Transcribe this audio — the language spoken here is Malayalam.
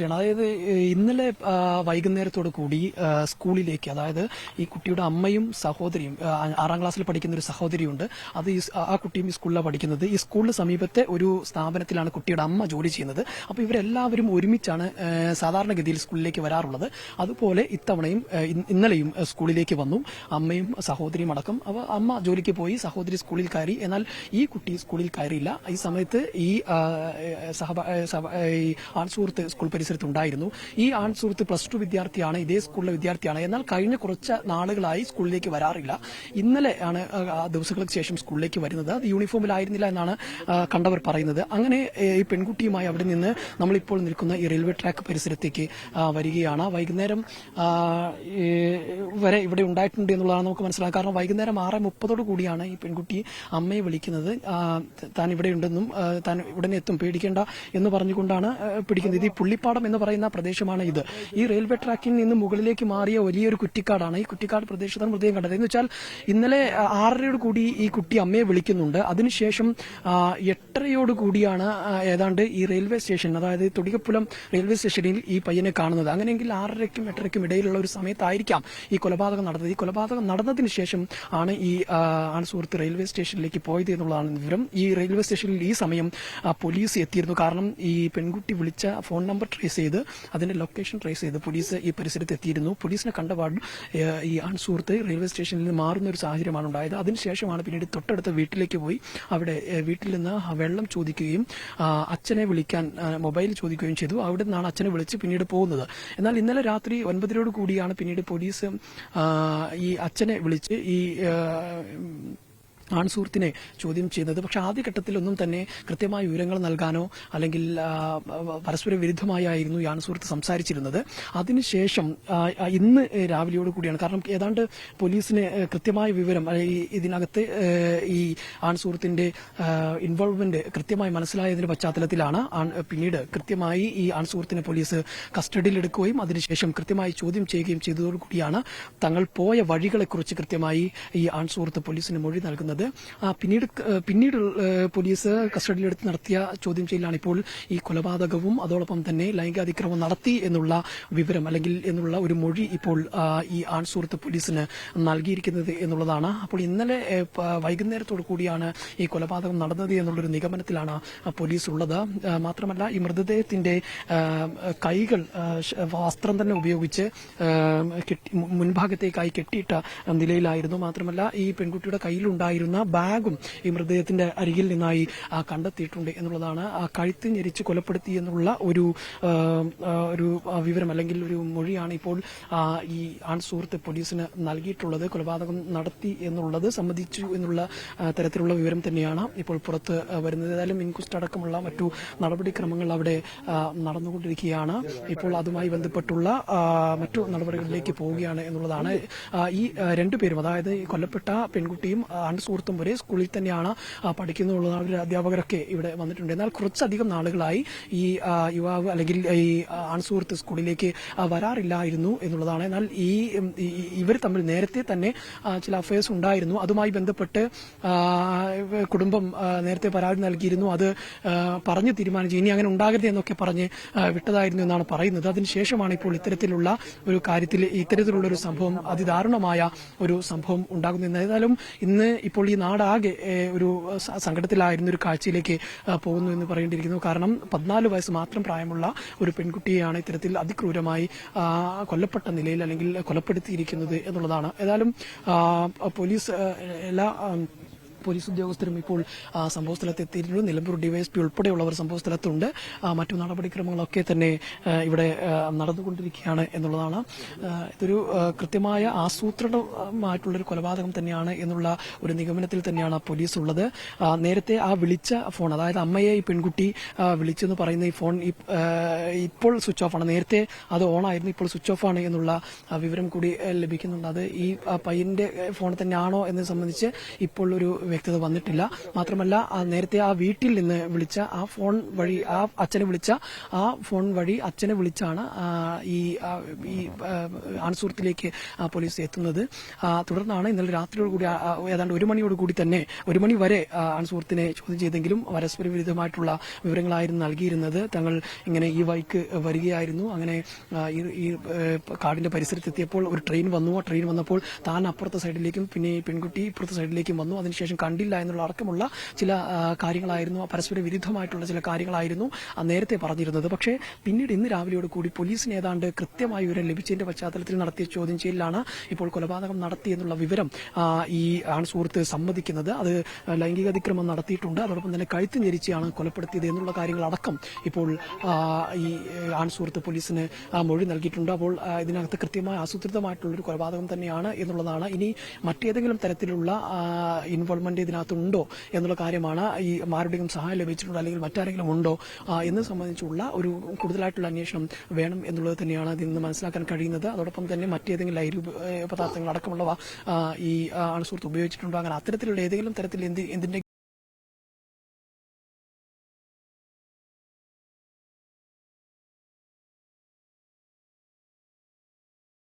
അതായത് ഇന്നലെ വൈകുന്നേരത്തോടു കൂടി സ്കൂളിലേക്ക്, അതായത് ഈ കുട്ടിയുടെ അമ്മയും സഹോദരിയും, 6ാം ക്ലാസ്സിൽ പഠിക്കുന്ന ഒരു സഹോദരിയുണ്ട്. അത് ആ കുട്ടിയും ഈ സ്കൂളിലാണ് പഠിക്കുന്നത്. ഈ സ്കൂളിന് സമീപത്തെ ഒരു സ്ഥാപനത്തിലാണ് കുട്ടിയുടെ അമ്മ ജോലി ചെയ്യുന്നത്. അപ്പോൾ ഇവരെല്ലാവരും ഒരുമിച്ചാണ് സാധാരണഗതിയിൽ സ്കൂളിലേക്ക് വരാറുള്ളത്. അതുപോലെ ഇത്തവണയും ഇന്നലെയും സ്കൂളിലേക്ക് വന്നു, അമ്മയും സഹോദരിയും അടക്കം. അപ്പോൾ അമ്മ ജോലിക്ക് പോയി, സഹോദരി സ്കൂളിൽ കയറി. എന്നാൽ ഈ കുട്ടി സ്കൂളിൽ കയറിയില്ല. ഈ സമയത്ത് ഈ ആൺസുഹൃത്ത് സ്കൂൾ പരിസരത്തുണ്ടായിരുന്നു. ഈ ആൺസുഹൃത്ത് +2 വിദ്യാർത്ഥിയാണ്, ഇതേ സ്കൂളിലെ വിദ്യാർത്ഥിയാണ്. എന്നാൽ കഴിഞ്ഞ കുറച്ച് നാളുകളായി സ്കൂളിലേക്ക് വരാറില്ല. ഇന്നലെ ആണ് ദിവസങ്ങൾക്ക് ശേഷം സ്കൂളിലേക്ക് വരുന്നത്. അത് യൂണിഫോമിലായിരുന്നില്ല എന്നാണ് കണ്ടവർ പറയുന്നത്. അങ്ങനെ ഈ പെൺകുട്ടിയുമായി അവിടെ നിന്ന് നമ്മളിപ്പോൾ നിൽക്കുന്ന ഈ റെയിൽവേ ട്രാക്ക് പരിസരത്തേക്ക് വരികയാണ്. വൈകുന്നേരം വരെ ഇവിടെ ഉണ്ടായിട്ടുണ്ട് എന്നുള്ളതാണ് നമുക്ക് മനസ്സിലാക്കാം. കാരണം വൈകുന്നേരം 6:30 കൂടിയാണ് ഈ പെൺകുട്ടി അമ്മയെ വിളിക്കുന്നത്. താൻ ഇവിടെ ഉണ്ടെന്നും താൻ ഉടനെ എത്തും, പേടിക്കേണ്ട എന്ന് പറഞ്ഞുകൊണ്ടാണ് പിടിക്കുന്നത്. ഇത് ഈ പുള്ളിപ്പാടം എന്ന് പറയുന്ന പ്രദേശമാണ്. ഇത് ഈ റെയിൽവേ ട്രാക്കിൽ നിന്ന് മുകളിലേക്ക് മാറിയ വലിയൊരു കുറ്റിക്കാടാണ്. ഈ കുറ്റിക്കാട് പ്രദേശത്താണ് മൃതദേഹം കണ്ടത്. എന്ന് വെച്ചാൽ ഇന്നലെ 6:30 കൂടി ഈ കുട്ടി അമ്മയെ വിളിക്കുന്നുണ്ട്. അതിനുശേഷം 8:30 കൂടിയാണ് ഏതാണ്ട് ഈ റെയിൽവേ സ്റ്റേഷൻ, അതായത് തൊടികപ്പുലം റെയിൽവേ സ്റ്റേഷനിൽ ഈ പയ്യനെ കാണുന്നത്. അങ്ങനെയെങ്കിൽ 6:30ക്കും 8:30ക്കും ഇടയിലുള്ള ഒരു സമയത്തായിരിക്കാം ഈ കൊലപാതകം നടന്നത്. ഈ കൊലപാതകം നടന്നതിന് ശേഷം ആണ് ഈ ആൺസുഹൃത്ത് റെയിൽവേ സ്റ്റേഷനിലേക്ക് പോയത് എന്നുള്ളതാണ് വിവരം. ഈ റെയിൽവേ സ്റ്റേഷനിൽ ഈ സമയം പോലീസ് എത്തിയിരുന്നു. കാരണം ഈ പെൺകുട്ടി വിളിച്ച ഫോൺ നമ്പർ ട്രേസ് ചെയ്ത് അതിന്റെ ലൊക്കേഷൻ ട്രേസ് ചെയ്ത് പോലീസ് ഈ പരിസരത്ത് എത്തിയിരുന്നു. പോലീസിനെ കണ്ടപാട് ഈ ആൺസുഹൃത്ത് റെയിൽവേ സ്റ്റേഷനിൽ നിന്ന് മാറുന്ന ഒരു സാഹചര്യമാണ് ഉണ്ടായത്. അതിനുശേഷമാണ് പിന്നീട് തൊട്ടടുത്ത വീട്ടിലേക്ക് പോയി അവിടെ വീട്ടിൽ നിന്ന് വെള്ളം ചോദിക്കുകയും അച്ഛനെ വിളിക്കാൻ മൊബൈൽ ചോദിക്കുകയും ചെയ്തു. അവിടെ നിന്നാണ് അച്ഛനെ വിളിച്ച് പിന്നീട് പോകുന്നത്. എന്നാൽ ഇന്നലെ രാത്രി 9:00 കൂടിയാണ് പിന്നീട് പോലീസ് ഈ അച്ഛനെ വിളിച്ച് ഈ ആൺസുഹൃത്തിനെ ചോദ്യം ചെയ്യുന്നത്. പക്ഷെ ആദ്യഘട്ടത്തിലൊന്നും തന്നെ കൃത്യമായ വിവരങ്ങൾ നൽകാനോ അല്ലെങ്കിൽ പരസ്പര വിരുദ്ധമായിരുന്നു ഈ ആൺസുഹൃത്ത് സംസാരിച്ചിരുന്നത്. അതിനുശേഷം ഇന്ന് രാവിലെയോട് കൂടിയാണ്, കാരണം ഏതാണ്ട് പോലീസിന് കൃത്യമായ വിവരം ഇതിനകത്ത് ഈ ആൺസുഹൃത്തിന്റെ ഇൻവോൾവ്മെന്റ് കൃത്യമായി മനസ്സിലായതിന്റെ പശ്ചാത്തലത്തിലാണ് പിന്നീട് കൃത്യമായി ഈ ആൺസുഹൃത്തിനെ പോലീസ് കസ്റ്റഡിയിലെടുക്കുകയും അതിനുശേഷം കൃത്യമായി ചോദ്യം ചെയ്യുകയും ചെയ്തതോടുകൂടിയാണ് തങ്ങൾ പോയ വഴികളെക്കുറിച്ച് കൃത്യമായി ഈ ആൺസുഹൃത്ത് പോലീസിന് മൊഴി നൽകുന്നത്. പിന്നീട് പോലീസ് കസ്റ്റഡിയിലെടുത്ത് നടത്തിയ ചോദ്യം ചെയ്യലാണ് ഇപ്പോൾ ഈ കൊലപാതകവും അതോടൊപ്പം തന്നെ ലൈംഗികാതിക്രമം നടത്തി എന്നുള്ള വിവരം അല്ലെങ്കിൽ എന്നുള്ള ഒരു മൊഴി ഇപ്പോൾ ഈ ആൺസുഹൃത്ത് പോലീസിന് നൽകിയിരിക്കുന്നത് എന്നുള്ളതാണ്. അപ്പോൾ ഇന്നലെ വൈകുന്നേരത്തോടു കൂടിയാണ് ഈ കൊലപാതകം നടന്നത് എന്നുള്ളൊരു നിഗമനത്തിലാണ് പോലീസ് ഉള്ളത്. മാത്രമല്ല ഈ മൃതദേഹത്തിന്റെ കൈകൾ വസ്ത്രം തന്നെ ഉപയോഗിച്ച് മുൻഭാഗത്തേക്കായി കെട്ടിയിട്ട നിലയിലായിരുന്നു. മാത്രമല്ല ഈ പെൺകുട്ടിയുടെ കയ്യിലുണ്ടായിരുന്ന ബാഗും ഈ മൃതദേഹത്തിന്റെ അരികിൽ നിന്നായി കണ്ടെത്തിയിട്ടുണ്ട് എന്നുള്ളതാണ്. കഴുത്ത് ഞെരിച്ച് കൊലപ്പെടുത്തി എന്നുള്ള ഒരു വിവരം അല്ലെങ്കിൽ ഒരു മൊഴിയാണ് ഇപ്പോൾ ഈ ആൺസുഹൃത്ത് പോലീസിന് നൽകിയിട്ടുള്ളത്. കൊലപാതകം നടത്തി എന്നുള്ളത് സമ്മതിച്ചു എന്നുള്ള തരത്തിലുള്ള വിവരം തന്നെയാണ് ഇപ്പോൾ പുറത്ത് വരുന്നത്. ഏതായാലും ഇൻക്വസ്റ്റ് അടക്കമുള്ള മറ്റു നടപടിക്രമങ്ങൾ അവിടെ നടന്നുകൊണ്ടിരിക്കുകയാണ്. ഇപ്പോൾ അതുമായി ബന്ധപ്പെട്ടുള്ള മറ്റു നടപടികളിലേക്ക് പോവുകയാണ് എന്നുള്ളതാണ്. ഈ രണ്ടുപേരും, അതായത് കൊല്ലപ്പെട്ട പെൺകുട്ടിയും സുഹൃത്തും ഒരേ സ്കൂളിൽ തന്നെയാണ് പഠിക്കുന്നുള്ള അധ്യാപകരൊക്കെ ഇവിടെ വന്നിട്ടുണ്ട്. എന്നാൽ കുറച്ചധികം നാളുകളായി ഈ യുവാവ് അല്ലെങ്കിൽ ഈ ആൺസുഹൃത്ത് സ്കൂളിലേക്ക് വരാറില്ലായിരുന്നു എന്നുള്ളതാണ്. എന്നാൽ ഇവർ തമ്മിൽ നേരത്തെ തന്നെ ചില അഫയേഴ്സ് ഉണ്ടായിരുന്നു. അതുമായി ബന്ധപ്പെട്ട് കുടുംബം നേരത്തെ പരാതി നൽകിയിരുന്നു. അത് പറഞ്ഞ് തീരുമാനിച്ചു ഇനി അങ്ങനെ ഉണ്ടാകരുത് എന്നൊക്കെ പറഞ്ഞ് വിട്ടതായിരുന്നു എന്നാണ് പറയുന്നത്. അതിനുശേഷമാണ് ഇപ്പോൾ ഇത്തരത്തിലുള്ള ഒരു കാര്യത്തിൽ ഇത്തരത്തിലുള്ള ഒരു സംഭവം, അതിദാരുണമായ ഒരു സംഭവം ഉണ്ടാകുന്നത്. ഏതായാലും ഇന്ന് ഇപ്പോൾ ഈ നാടാകെ ഒരു സങ്കടത്തിലായിരുന്ന ഒരു കാഴ്ചയിലേക്ക് പോകുന്നു എന്ന് പറയേണ്ടിയിരിക്കുന്നു. കാരണം 14 വയസ്സ് മാത്രം പ്രായമുള്ള ഒരു പെൺകുട്ടിയെയാണ് ഇത്തരത്തിൽ അതിക്രൂരമായി കൊല്ലപ്പെട്ട നിലയിൽ അല്ലെങ്കിൽ കൊലപ്പെടുത്തിയിരിക്കുന്നത് എന്നുള്ളതാണ്. ഏതായാലും പോലീസ് ഉദ്യോഗസ്ഥരും ഇപ്പോൾ സംഭവസ്ഥലത്ത് എത്തിയിട്ടുണ്ട്. നിലമ്പൂർ ഡിവൈഎസ്പി ഉൾപ്പെടെയുള്ളവർ സംഭവസ്ഥലത്തുണ്ട്. മറ്റു നടപടിക്രമങ്ങളൊക്കെ തന്നെ ഇവിടെ നടന്നുകൊണ്ടിരിക്കുകയാണ് എന്നുള്ളതാണ്. ഇതൊരു കൃത്യമായ ആസൂത്രിതമായിട്ടുള്ളൊരു കൊലപാതകം തന്നെയാണ് എന്നുള്ള ഒരു നിഗമനത്തിൽ തന്നെയാണ് പോലീസ് ഉള്ളത്. നേരത്തെ ആ വിളിച്ച ഫോൺ, അതായത് അമ്മയെ ഈ പെൺകുട്ടി വിളിച്ചെന്ന് പറയുന്ന ഈ ഫോൺ ഇപ്പോൾ സ്വിച്ച് ഓഫ് ആണ്. നേരത്തെ അത് ഓണായിരുന്നു, ഇപ്പോൾ സ്വിച്ച് ഓഫ് ആണ് എന്നുള്ള വിവരം കൂടി ലഭിക്കുന്നുണ്ട്. അത് ഈ പയ്യന്റെ ഫോൺ തന്നെയാണോ എന്നത് സംബന്ധിച്ച് ഇപ്പോൾ ഒരു വ്യക്തത വന്നിട്ടില്ല. മാത്രമല്ല നേരത്തെ ആ വീട്ടിൽ നിന്ന് വിളിച്ച ആ ഫോൺ വഴി അച്ഛനെ വിളിച്ചാണ് ഈ ആൺസുഹൃത്തിലേക്ക് പോലീസ് എത്തുന്നത്. തുടർന്നാണ് ഇന്നലെ രാത്രിയോടുകൂടി ഏതാണ്ട് 1 മണിയോടുകൂടി തന്നെ 1 മണി വരെ ആൺസുഹൃത്തിനെ ചോദ്യം ചെയ്തെങ്കിലും പരസ്പര വിരുദ്ധമായിട്ടുള്ള വിവരങ്ങളായിരുന്നു നൽകിയിരുന്നത്. തങ്ങൾ ഇങ്ങനെ ഈ വഴിക്ക് വരികയായിരുന്നു, അങ്ങനെ ഈ കാടിന്റെ പരിസരത്തെത്തിയപ്പോൾ ഒരു ട്രെയിൻ വന്നു. ആ ട്രെയിൻ വന്നപ്പോൾ താൻ അപ്പുറത്തെ സൈഡിലേക്കും പിന്നെ ഈ പെൺകുട്ടി ഇപ്പുറത്തെ സൈഡിലേക്കും വന്നു. അതിനുശേഷം കണ്ടില്ല എന്നുള്ള അടക്കമുള്ള ചില കാര്യങ്ങളായിരുന്നു, പരസ്പര വിരുദ്ധമായിട്ടുള്ള ചില കാര്യങ്ങളായിരുന്നു നേരത്തെ പറഞ്ഞിരുന്നത്. പക്ഷേ പിന്നീട് ഇന്ന് രാവിലെയോട് കൂടി പോലീസിന് ഏതാണ്ട് കൃത്യമായ വിവരം ലഭിച്ചതിന്റെ പശ്ചാത്തലത്തിൽ നടത്തിയ ചോദ്യം ചെയ്യലിലാണ് ഇപ്പോൾ കൊലപാതകം നടത്തിയെന്നുള്ള വിവരം ഈ ആൺസുഹൃത്ത് സമ്മതിക്കുന്നത്. അത് ലൈംഗിക അതിക്രമം നടത്തിയിട്ടുണ്ട്, അതോടൊപ്പം തന്നെ കഴുത്ത് ഞെരിച്ചാണ് കൊലപ്പെടുത്തിയത് എന്നുള്ള കാര്യങ്ങളടക്കം ഇപ്പോൾ ഈ ആൺസുഹൃത്ത് പോലീസിന് മൊഴി നൽകിയിട്ടുണ്ട്. അപ്പോൾ ഇതിനകത്ത് കൃത്യമായ ആസൂത്രിതമായിട്ടുള്ളൊരു കൊലപാതകം തന്നെയാണ് എന്നുള്ളതാണ്. ഇനി മറ്റേതെങ്കിലും തരത്തിലുള്ള ഇൻവോൾവ്മെന്റ് ഇതിനകത്തുണ്ടോ എന്നുള്ള കാര്യമാണ്. ഈ ആരുടെയും സഹായം ലഭിച്ചിട്ടുണ്ടോ അല്ലെങ്കിൽ മറ്റാരെങ്കിലും ഉണ്ടോ എന്ന് സംബന്ധിച്ചുള്ള ഒരു കൂടുതലായിട്ടുള്ള അന്വേഷണം വേണം എന്നുള്ളത് തന്നെയാണ് ഇതിൽ നിന്ന് മനസ്സിലാക്കാൻ കഴിയുന്നത്. അതോടൊപ്പം തന്നെ മറ്റേതെങ്കിലും ലഹരി പദാർത്ഥങ്ങൾ അടക്കമുള്ളവ ഈ ആൺസുഹൃത്ത് ഉപയോഗിച്ചിട്ടുണ്ടോ, അങ്ങനെ അത്തരത്തിലുള്ള ഏതെങ്കിലും തരത്തിൽ എന്തിന്റെ